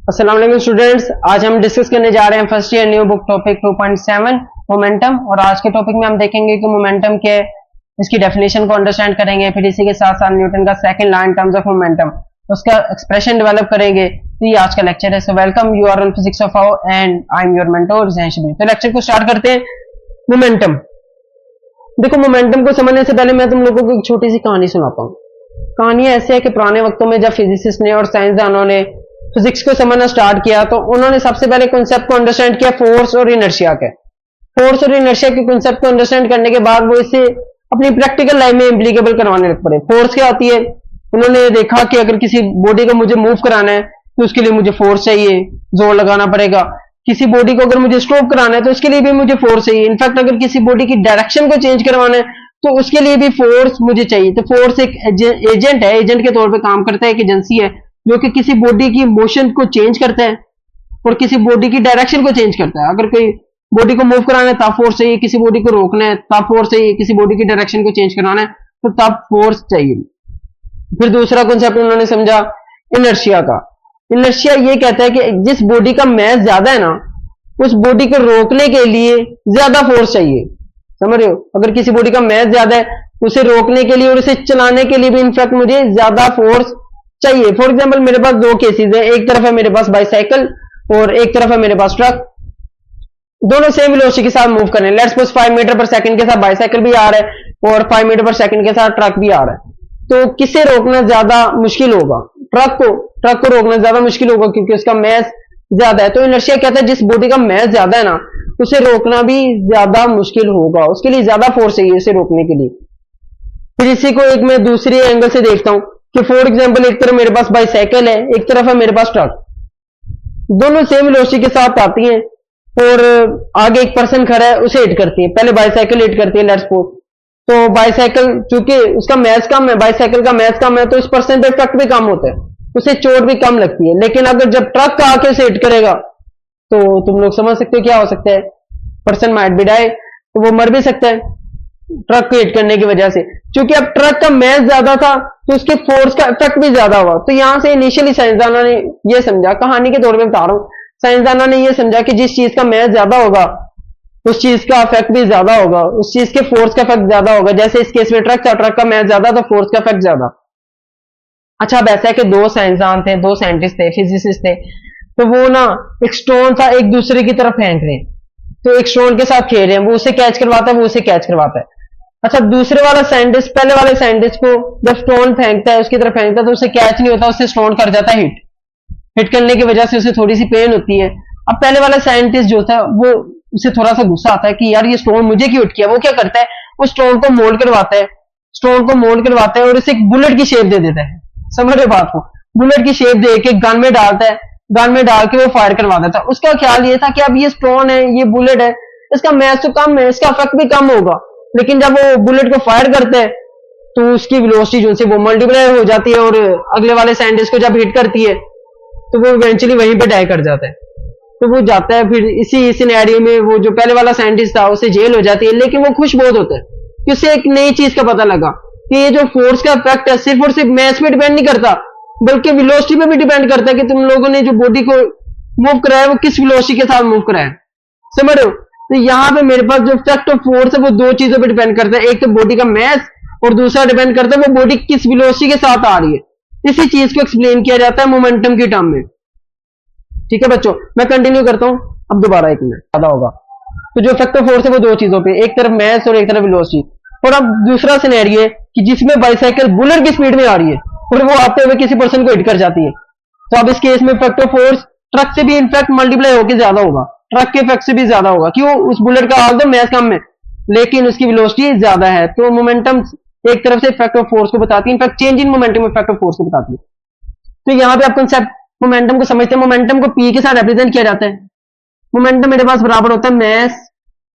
अस्सलाम वालेकुम स्टूडेंट्स, आज हम डिस्कस करने जा रहे हैं first year new book topic 2.7 momentum. और आज के टॉपिक में हम देखेंगे कि मोमेंटम के इसकी डेफिनेशन को अंडरस्टैंड करेंगे, फिर इसी के साथ साथ न्यूटन का second law in terms of momentum उसका एक्सप्रेशन डेवलप करेंगे। तो ये आज का लेक्चर है। So welcome, you are on physics of how and I am your mentor जैनशबी। तो लेक्चर को स्टार्ट करते हैं। मोमेंटम, देखो मोमेंटम को समझने से पहले मैं तुम लोगों को एक छोटी सी कहानी सुनाता हूँ। कहानी ऐसी है कि पुराने वक्तों में जब फिजिसिस्ट ने और साइंसदानों ने फिजिक्स को समझना स्टार्ट किया तो उन्होंने सबसे पहले कॉन्सेप्ट को अंडरस्टैंड किया फोर्स और इनर्शिया के। फोर्स और इनर्शिया के कॉन्सेप्ट को अंडरस्टैंड करने के बाद वो इसे अपनी प्रैक्टिकल लाइफ में इम्प्लीकेबल करवाने लग पड़े। फोर्स क्या होती है, उन्होंने देखा कि अगर किसी बॉडी को मुझे मूव कराना है तो उसके लिए मुझे फोर्स चाहिए, जोर लगाना पड़ेगा। किसी बॉडी को अगर मुझे स्टॉप कराना है तो उसके लिए भी मुझे फोर्स चाहिए। इनफैक्ट अगर किसी बॉडी की डायरेक्शन को चेंज करवाना है तो उसके लिए भी फोर्स मुझे चाहिए। तो फोर्स एक एजेंट है, एजेंट के तौर पे काम करता है, एक एजेंसी है जो कि किसी बॉडी की मोशन को चेंज करता है और किसी बॉडी की डायरेक्शन को चेंज करता है। अगर कोई बॉडी को मूव कराना है तब फोर्स चाहिए, किसी बॉडी को रोकना है तब फोर्स चाहिए, किसी बॉडी की डायरेक्शन को चेंज कराना है तो तब फोर्स चाहिए। फिर दूसरा कॉन्सेप्ट उन्होंने समझा इनर्शिया का। इनर्शिया ये कहता है कि जिस बॉडी का मास ज्यादा है ना, उस बॉडी को रोकने के लिए ज्यादा फोर्स चाहिए। समझ रहे हो, अगर किसी बॉडी का मास ज्यादा है उसे रोकने के लिए और उसे चलाने के लिए भी इनफैक्ट मुझे ज्यादा फोर्स चाहिए। फॉर एग्जाम्पल मेरे पास दो केसेस है, एक तरफ है मेरे पास बाइसाइकिल और एक तरफ है मेरे पास ट्रक। दोनों सेम वेलोसिटी के साथ मूव कर रहे हैं। लेट्स सपोज 5 मीटर पर सेकंड के साथ बाइसाइकिल भी आ रहा है और 5 मीटर पर सेकंड के साथ ट्रक भी आ रहा है। तो किसे रोकना ज्यादा मुश्किल होगा? ट्रक को रोकना ज्यादा मुश्किल होगा क्योंकि उसका मास ज्यादा है। तो इनर्शिया कहता है जिस बॉडी का मास ज्यादा है ना, उसे रोकना भी ज्यादा मुश्किल होगा, उसके लिए ज्यादा फोर्स चाहिए उसे रोकने के लिए। फिर इसी को एक मैं दूसरे एंगल से देखता हूं कि फॉर एग्जाम्पल एक तरफ मेरे पास बाइसाइकिल है, एक तरफ है मेरे पास ट्रक। दोनों सेम वेलोसिटी के साथ आती हैं और आगे एक पर्सन खड़ा है, उसे हिट करती है। पहले बाइसाइकिल हिट करती है, लेट्स सपोज। तो बाइसाइकिल चूंकि उसका मास कम है, बाइसाइकिल का मास कम है, तो इस पर्सन पे इफेक्ट भी कम होता है, उसे चोट भी कम लगती है। लेकिन अगर जब ट्रक का आके उसे हिट करेगा तो तुम लोग समझ सकते हो क्या हो सकता है, पर्सन माइट बी डाई, तो वो मर भी सकता है ट्रक को हिट करने की वजह से। क्योंकि अब ट्रक का मास ज्यादा था तो उसके फोर्स का इफेक्ट भी ज्यादा हुआ। तो यहां से इनिशियली साइंसदानों ने यह समझा, कहानी के तौर पे बता रहा हूं, साइंसदानों ने यह समझा कि जिस चीज का मास ज्यादा होगा उस चीज का इफेक्ट भी ज्यादा होगा, उस चीज के फोर्स का इफेक्ट ज्यादा होगा। जैसे इस केस में ट्रक था, ट्रक का मास ज्यादा तो फोर्स का इफेक्ट ज्यादा। अच्छा, अब ऐसा है कि दो साइंसदान थे, दो साइंटिस्ट थे, फिजिसिस्ट थे। तो वो ना एक स्टोन था एक दूसरे की तरफ फेंक रहे हैं, तो एक स्टोन के साथ खेल रहे हैं, वो उसे कैच करवाता है, वो उसे कैच करवाता है। अच्छा, दूसरे वाला साइंटिस्ट पहले वाले साइंटिस्ट को जब स्टोन फेंकता है उसकी तरफ फेंकता है तो उसे कैच नहीं होता, उससे स्टोन कर जाता है हिट करने की वजह से उसे थोड़ी सी पेन होती है। अब पहले वाला साइंटिस्ट जो था वो उसे थोड़ा सा गुस्सा आता है कि यार ये स्टोन मुझे क्यों हिट किया। वो क्या करता है, वो स्टोन को मोल्ड करवाता है, स्टोन को मोल्ड करवाता है और उसे एक बुलेट की शेप दे देता है। समझ रहे बात को, बुलेट की शेप दे के गन में डालता है, गन में डाल के वो फायर करवा देता है। उसका ख्याल ये था कि अब ये स्टोन है, ये बुलेट है, इसका मास तो कम है, इसका इफेक्ट भी कम होगा। लेकिन जब वो बुलेट को फायर करता है तो उसकी वेलोसिटी जो से वो मल्टीप्लाई हो जाती है और अगले वाले साइंटिस्ट को जब हिट करती है तो वो इवेंचुअली वहीं पे डाई कर जाता है। तो वो जाता है, फिर इसी सिनेरियो में वो जो पहले वाला साइंटिस्ट था उसे जेल हो जाती है। लेकिन वो खुश बहुत होता है कि उसे एक नई चीज का पता लगा कि ये जो फोर्स का इफेक्ट है सिर्फ और सिर्फ मास पे डिपेंड नहीं करता बल्कि वेलोसिटी पे भी डिपेंड करता है कि तुम लोगों ने जो बॉडी को मूव कराया वो किस वेलोसिटी के साथ मूव कराया। समझ रहे हो, तो यहाँ पे मेरे पास जो इफेक्ट ऑफ फोर्स है वो दो चीजों पे डिपेंड करता है, एक तो बॉडी का मास और दूसरा डिपेंड करता है वो बॉडी किस वेलोसिटी के साथ आ रही है। इसी चीज को एक्सप्लेन किया जाता है मोमेंटम की टर्म में। ठीक है बच्चों, मैं कंटिन्यू करता हूं अब दोबारा, एक मिनट ज्यादा होगा। तो जो इफेक्ट ऑफ फोर्स है वो दो चीजों पे, एक तरफ मास और एक तरफ वेलोसिटी। और अब दूसरा सिनेरियो है कि जिसमें बाइसाइकिल बुलेट की स्पीड में आ रही है और वो आते हुए किसी पर्सन को हिट कर जाती है। तो अब इस केस में इफेक्ट ऑफ फोर्स ट्रक से भी इनफैक्ट मल्टीप्लाई होकर ज्यादा होगा, ट्रक के इफेक्ट से भी ज्यादा होगा। क्यों? उस बुलेट का आल तो मास कम है लेकिन उसकी वेलोसिटी ज्यादा है। तो मोमेंटम एक तरफ से इफेक्ट ऑफ फोर्स को बताती है, in fact change in momentum effect of force को बताती है। तो यहाँ पे आप कंसेप्ट मोमेंटम को समझते हैं। मोमेंटम को पी के साथ रिप्रेजेंट किया जाता है। मोमेंटम मेरे पास बराबर होता है मास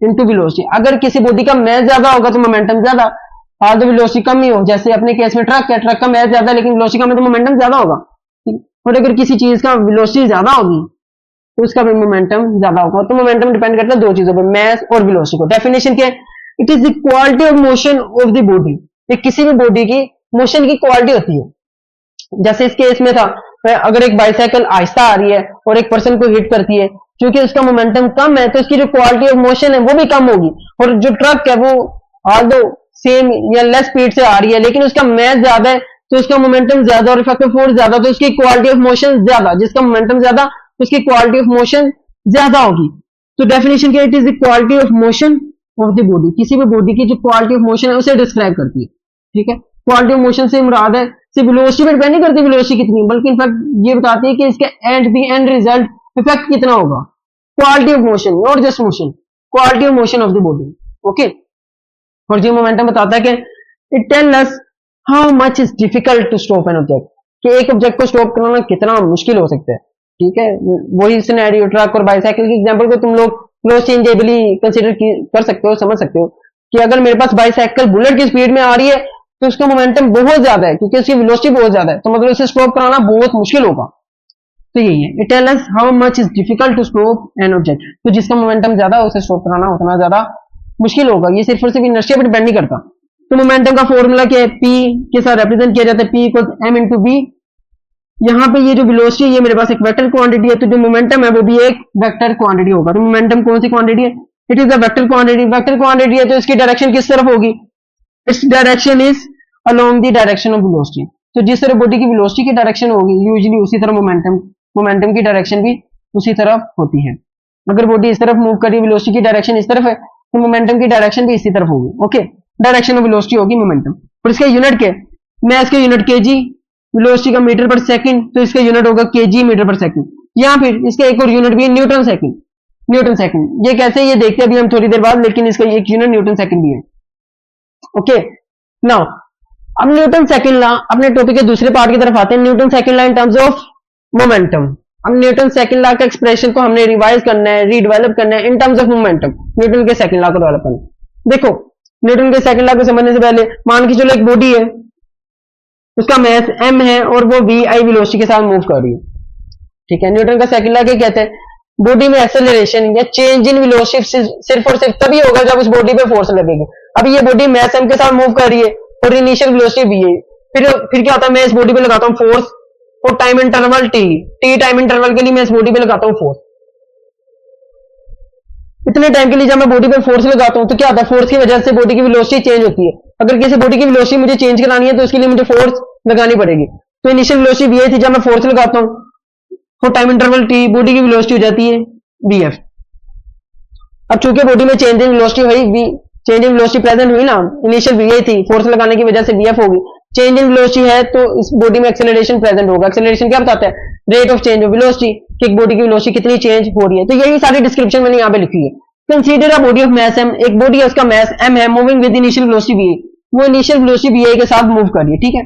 इनटू वेलोसिटी। अगर किसी बॉडी का मास ज्यादा होगा तो मोमेंटम ज्यादा, और तो वेलोसिटी कम ही हो, जैसे अपने केस में ट्रक है, ट्रक का मास ज्यादा लेकिन वेलोसिटी कम है तो मोमेंटम ज्यादा होगा। और अगर किसी चीज का वेलोसिटी ज्यादा होगी तो उसका भी मोमेंटम ज्यादा होगा। तो मोमेंटम डिपेंड करता है दो चीजों पर, मास और वेलोसिटी को। डेफिनेशन क्या है? It is the quality of motion of the body. ये किसी भी बॉडी की मोशन की क्वालिटी होती है। जैसे इस केस में था, अगर एक बाइसाइकिल आहिस्ता आ रही है और एक पर्सन को हिट करती है, क्योंकि उसका मोमेंटम कम है तो इसकी जो क्वालिटी ऑफ मोशन है वो भी कम होगी। और जो ट्रक है वो आल्दो सेम या लेस स्पीड से आ रही है लेकिन उसका मैथ ज्यादा है तो उसका मोमेंटम ज्यादा और इफेक्टिव फोर्स ज्यादा, तो उसकी क्वालिटी ऑफ मोशन ज्यादा, जिसका मोमेंटम ज्यादा उसकी क्वालिटी ऑफ मोशन ज्यादा होगी। तो डेफिनेशन क्या, it is the quality of motion of the body, किसी भी बॉडी की जो क्वालिटी ऑफ मोशन है उसे डिस्क्राइब करती है। ठीक है, क्वालिटी ऑफ मोशन से मुराद है सिर्फ वेलोसिटी पर डिपेंड नहीं करती वेलोसिटी कितनी, बल्कि इनफैक्ट ये बताती है कि इसके एंड रिजल्ट इफेक्ट कितना होगा। Quality of motion, not just motion, quality of motion of the body. Okay, और ये मोमेंटम बताता है कि it tell us how much is difficult to stop an object, कि एक ऑब्जेक्ट को स्टॉप करना कितना मुश्किल हो सकता है। ठीक है, वही सिनेरियो ट्रक और बाइसाइकिल के एग्जांपल को तुम लोग क्लोज चेंजेबली कंसीडर कर सकते हो, समझ सकते हो कि अगर मेरे पास बाइसाइकिल बुलेट की स्पीड में आ रही है तो उसका मोमेंटम बहुत ज्यादा है क्योंकि उसकी वेलोसिटी बहुत ज्यादा है, तो मतलब इसे स्टॉप कराना बहुत मुश्किल होगा। तो यही है, it tell us how much is difficult to stop an object, तो जिसका मोमेंटम ज्यादा है उसे स्टॉप कराना उतना ज्यादा मुश्किल होगा। ये सिर्फ और सिर्फ इनर्शिया पर डिपेंड नहीं करता। तो मोमेंटम का फॉर्मूला क्या है, पी के साथ रिप्रेजेंट किया जाता है, p equal m into v. यहाँ पे ये जो वेलोसिटी है ये मेरे पास एक वेक्टर क्वांटिटी है, तो जो मोमेंटम है वो भी एक वेक्टर क्वांटिटी होगा। तो मोमेंटम कौन सी क्वांटिटी है, it is a vector quantity. Vector quantity है तो इसकी डायरेक्शन किस तरफ होगी, its direction is along the direction of velocity. तो जिस तरह बॉडी की वेलोसिटी की डायरेक्शन होगी यूजुअली उसी तरह मोमेंटम की डायरेक्शन भी उसी तरफ होती है। अगर बॉडी इस तरफ मूव करी, वेलोसिटी की डायरेक्शन इस तरफ है तो मोमेंटम की डायरेक्शन भी इसी तरफ होगी। ओके, डायरेक्शन ऑफ वेलोसिटी होगी मोमेंटम। और इसका यूनिट क्या है, मैं इसका यूनिट केजी, वेलोसिटी का मीटर पर सेकंड, तो इसका यूनिट होगा केजी मीटर पर सेकंड। या फिर इसका एक और यूनिट भी है न्यूटन सेकंड, न्यूटन सेकंड। ये कैसे, ये देखते हैं अभी हम थोड़ी देर बाद, लेकिन इसका एक यूनिट न्यूटन सेकंड भी है। ओके, नाउ अब न्यूटन सेकंड लॉ, अपने टॉपिक के दूसरे पार्ट की तरफ आते हैं। Newton second law in terms of momentum. अब न्यूटन सेकंड लॉ का एक्सप्रेशन को हमने रिवाइज करना है, रीडेवलप करना है इन टर्म्स ऑफ मोमेंटम। न्यूटन के सेकंड लॉ को डेवलप करना है। देखो, न्यूटन के सेकंड लॉ को समझने से पहले मान के चलो एक बॉडी है, उसका मास m है और वो v i वेलोसिटी के साथ मूव कर रही है। ठीक है, न्यूटन का सेकंड लॉ क्या कहते हैं, बॉडी में एक्सेलरेशन या चेंज इन वेलोसिटी सिर्फ और सिर्फ तभी होगा जब उस बॉडी पे फोर्स लगेगी। अब ये बॉडी मास m के साथ मूव कर रही है और इनिशियल वेलोसिटी v है, फिर क्या होता है, मैं इस बॉडी पे लगाता हूँ फोर्स और time interval t time interval के लिए मैं इस बॉडी पे लगाता हूँ फोर्स। इतने टाइम के लिए जब मैं बॉडी पे फोर्स लगाता हूं तो क्या होता है, फोर्स की वजह से बॉडी की वेलोसिटी चेंज होती है। अगर किसी बॉडी की वेलोसिटी मुझे चेंज करानी है तो उसके लिए मुझे फोर्स लगानी पड़ेगी। तो इनिशियल वेलोसिटी वी थी, जब मैं फोर्स लगाता हूं तो टाइम इंटरवल टी, बॉडी की वेलोसिटी हो जाती है वीएफ। अब चूंकि बॉडी में चेंज इन वेलोसिटी हुई, चेंज इन वेलोसिटी प्रेजेंट हुई ना, इनिशियल वी थी, फोर्स लगाने की वजह से वीएफ होगी, चेंज इन वेलोसिटी है तो इस बॉडी में एक्सेलरेशन प्रेजेंट होगा। एक्सेलरेशन क्या बताता है, rate of change of velocity, कि एक बॉडी की वेलोसिटी कितनी चेंज हो रही है। तो यही सारी डिस्क्रिप्शन मैंने यहाँ पे लिखी है। Consider a body of mass m, एक बॉडी है उसका मास m है, moving with initial velocity v, वो इनिशियल वेलोसिटी v के साथ मूव कर रही है। ठीक है,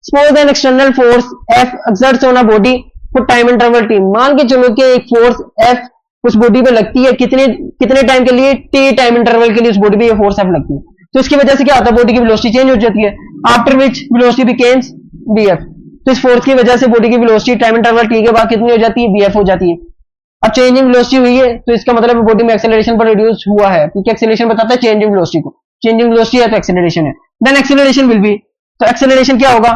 suppose an external force f exerts on a body for time interval t। मान के चलो कि एक फोर्स f उस बॉडी पे लगती है, कितने टाइम के लिए, t टाइम इंटरवल के लिए उस बॉडी पे ये फोर्स f लगती है। तो इसकी वजह से क्या होता है, बॉडी की वेलोसिटी चेंज हो जाती है, after which velocity becomes vf। तो इस फोर्स की वजह से बॉडी की वेलोसिटी टाइम इंटरवल t के बाद कितनी हो जाती है, vf हो जाती है। अब चेंज इन वेलोसिटी हुई है तो इसका मतलब बॉडी में एक्सेलरेशन पर रिड्यूस हुआ है, क्योंकि एक्सेलरेशन बताता है चेंज इन वेलोसिटी को, चेंज इन वेलोसिटी है तो एक्सेलरेशन है। देन एक्सेलरेशन विल बी, तो एक्सेलरेशन क्या होगा,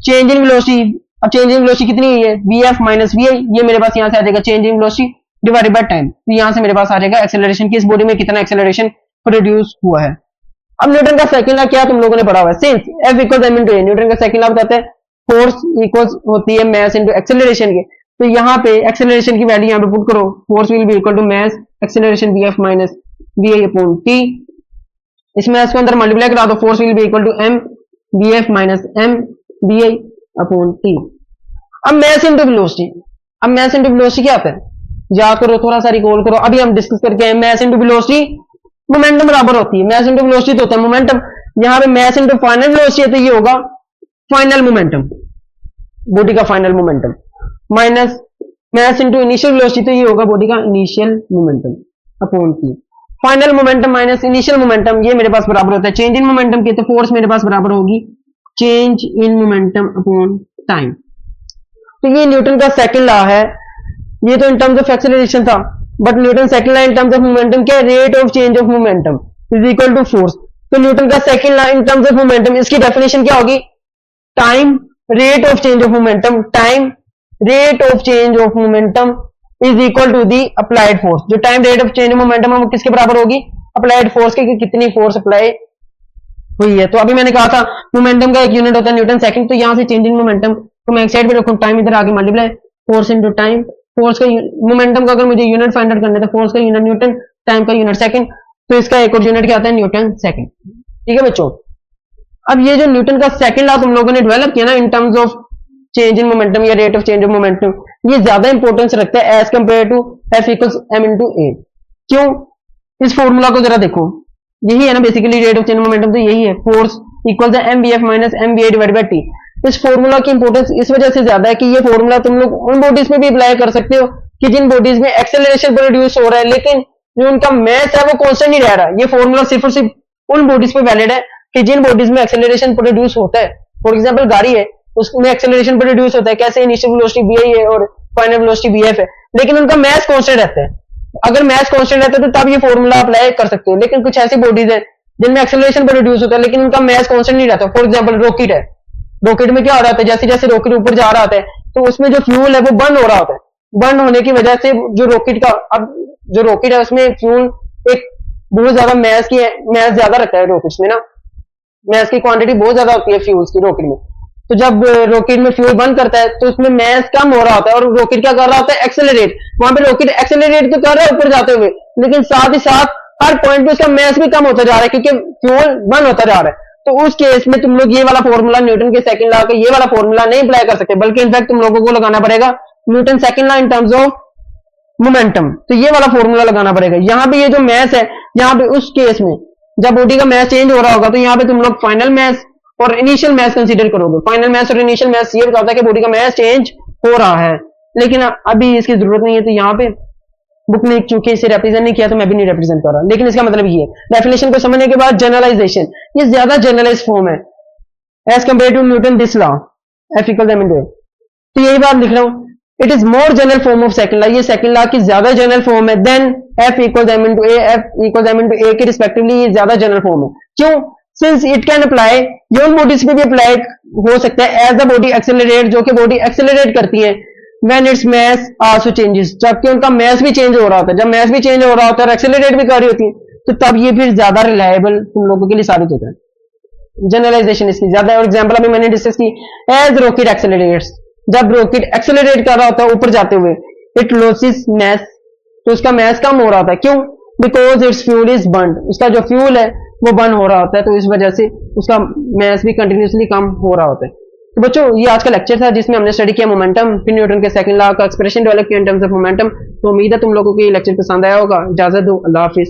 चेंज इन वेलोसिटी। अब चेंज इन वेलोसिटी कितनी हुई है, vf माइनस vi, ये मेरे पास यहाँ से आ जाएगा change in velocity divided by time. तो यहाँ से मेरे पास आ जाएगा एक्सेलरेशन की इस बॉडी में कितना एक्सेलरेशन प्रोड्यूस हुआ है। अब न्यूटन का सेकंड लॉ क्या तुम लोगों ने पढ़ा हुआ है, since f equals m into a, Newton का सेकंड लॉ बताता है फोर्स इक्वल्स होती है मास इनटू एक्सेलरेशन के। तो यहाँ पे एक्सेलरेशन की वैल्यू यहाँ पे पुट करो, force will be equal to mass acceleration vf minus vi upon t। इस मास को अंदर मल्टीप्लाई करा दो, force will be equal to m vf minus m vi upon t। अब मास इनटू वेलोसिटी, अब मास इनटू वेलोसिटी क्या होता है, याद करो, थोड़ा सा रिकॉल करो, अभी हम डिस्कस करके आए। मास इनटू वेलोसिटी मोमेंटम बराबर होती है, मास इनटू वेलोसिटी तो होता है मोमेंटम। यहाँ पे मास इनटू फाइनल वेलोसिटी है तो ये होगा फाइनल मोमेंटम, बॉडी का final momentum, minus mass into initial velocity तो ये होगा बॉडी का initial momentum upon t। Final momentum minus initial momentum, ये मेरे पास बराबर होता है चेंज इन मोमेंटम के, तो फोर्स मेरे पास बराबर होगी change in momentum upon time. तो ये न्यूटन का सेकंड लॉ है। ये तो इन टर्म्स ऑफ एक्सेलरेशन था, but Newton second law in terms of momentum क्या है, rate of change of momentum is equal to force. तो न्यूटन का second law in terms of momentum, इसकी डेफिनेशन क्या होगी, time rate of change of momentum, time rate of change of momentum is equal to the applied force. जो time rate of change of momentum है वो किसके बराबर होगी, applied force के, कि कितनी फोर्स अप्लाई हुई है। तो अभी मैंने कहा था मोमेंटम का एक यूनिट होता है न्यूटन सेकंड, तो यहां से चेंज इन मोमेंटम को मैं एक साइड पे रखूं, टाइम इधर आके multiply force into time, force का मोमेंटम का अगर मुझे यूनिट फाइंड आउट करना है तो फोर्स का यूनिट न्यूटन, टाइम का यूनिट सेकंड, तो इसका एक और यूनिट क्या आता है, न्यूटन सेकंड। ठीक है बच्चों, अब ये जो न्यूटन का सेकंड लॉ तुम लोगों ने डेवलप किया ना in terms of change in momentum या rate of change of momentum, ये ज्यादा इंपॉर्टेंस रखता है as compare to F equals M into A. क्यों, इस फॉर्मूला को जरा देखो, यही है ना basically rate of change momentum, तो यही है force equal M B F minus M B A divide by T. इस फॉर्मूला की इंपॉर्टेंस इस वजह से ज्यादा है कि ये फॉर्मूला तुम लोग उन बॉडीज में भी अप्लाई कर सकते हो कि जिन बॉडीज में एक्सेलरेशन प्रोड्यूस हो रहा है लेकिन जो उनका मास है वो कांस्टेंट नहीं रह रहा। ये फॉर्मूला सिर्फ और सिर्फ उन बॉडीज पे वैलिड है कि जिन बॉडीज में एक्सेलरेशन प्रोड्यूस होता है। फॉर एग्जाम्पल गाड़ी है, उसमें एक्सेलरेशन प्रोड्यूस होता है, कैसे इनिशियल वेलोसिटी वी है और फाइनल वेलोसिटी वी एफ है, लेकिन उनका मास कांस्टेंट रहता है। अगर मास कांस्टेंट रहता है तो तब ये फॉर्मूला अप्लाई कर सकते हो, लेकिन कुछ ऐसी बॉडीज है जिनमें एक्सेलरेशन प्रोड्यूस होता है लेकिन उनका मास कांस्टेंट नहीं रहता। फॉर एग्जांपल रॉकेट है, रॉकेट में क्या हो रहा होता है, जैसे जैसे रॉकेट ऊपर जा रहा होता है तो उसमें जो फ्यूल है वो बर्न हो रहा होता है, बर्न होने की वजह से जो रॉकेट का, अब जो रॉकेट है उसमें फ्यूल एक बहुत ज्यादा मास ज्यादा रखता है रॉकेट में ना, मास की क्वांटिटी बहुत ज्यादा होती है फ्यूल्स की रॉकेट में। तो जब रॉकेट में फ्यूल बर्न करता है तो उसमें मास कम हो रहा होता है और रॉकेट क्या कर रहा होता है, एक्सेलरेट। वहां पे रॉकेट एक्सेलरेट तो कर रहा है ऊपर जाते हुए, लेकिन साथ ही साथ हर पॉइंट पे उसका मास भी कम होता जा रहा है क्योंकि फ्यूल बर्न होता जा रहा है। तो उस केस में तुम लोग ये वाला फॉर्मूला न्यूटन के सेकंड लॉ का ये वाला फॉर्मूला नहीं अप्लाई कर सकते, बल्कि इनफैक्ट तुम लोगों को लगाना पड़ेगा Newton second law in terms of momentum. तो ये वाला फॉर्मूला लगाना पड़ेगा। यहाँ पे ये जो मास है, यहाँ पे उस केस में जब बॉडी का मास चेंज हो रहा होगा तो यहाँ पे तुम लोग फाइनल मास और इनिशियल मास कंसीडर करोगे। फाइनल मास और इनिशियल मास ये बताता है कि बॉडी का मास चेंज हो रहा है, लेकिन अभी इसकी जरूरत नहीं है। तो यहाँ पे बुक ने चूंकि इसे रिप्रेजेंट नहीं किया तो मैं भी नहीं रिप्रेजेंट कर रहा, लेकिन इसका मतलब ये है डेफिनेशन को समझने के बाद जनरलाइजेशन, ये ज्यादा जनरलाइज फॉर्म है as compare to Newton this law F equal M into A. तो यही बात लिख रहा हूं, it is more general form of second law, ये सेकंड लॉ की ज्यादा जनरल फॉर्म है then F equal M into A. F equal M into A के रिस्पेक्टिवली ये ज्यादा जनरल फॉर्म है। क्यों, सिंस इट कैन अप्लाई, ये उन बॉडीज पे भी अप्लाई हो सकता है एज द बॉडी एक्सेलरेट, जो कि बॉडी एक्सेलरेट करती है when its mass also changes, जबकि उनका मास भी चेंज हो रहा होता है। जब मास भी चेंज हो रहा होता है और एक्सेलरेट भी कर रही होती है तो तब ये फिर ज्यादा रिलायबल तुम लोगों के लिए साबित होता है। जनरलाइजेशन इसकी ज्यादा है। और एग्जांपल अभी मैंने डिस्कस की, एज रॉकेट एक्सेलरेट्स, जब रॉकेट एक्सेलरेट कर रहा होता है ऊपर जाते हुए, इट लॉसेस मास, तो उसका मास कम हो रहा था। क्यों, because it's fuel is burn, उसका जो फ्यूल है वो बर्न हो रहा होता है, तो इस वजह से उसका मास भी कंटिन्यूसली कम हो रहा होता है। तो बच्चों ये आज का लेक्चर था जिसमें हमने स्टडी किया मोमेंटम, फिर न्यूटन के सेकंड लॉ का एक्सप्रेशन डेवलप किया इन टर्म्स ऑफ मोमेंटम। तो उम्मीद है तुम लोगों को ये लेक्चर पसंद आया होगा। इजाजत दो, अल्लाह हाफिज।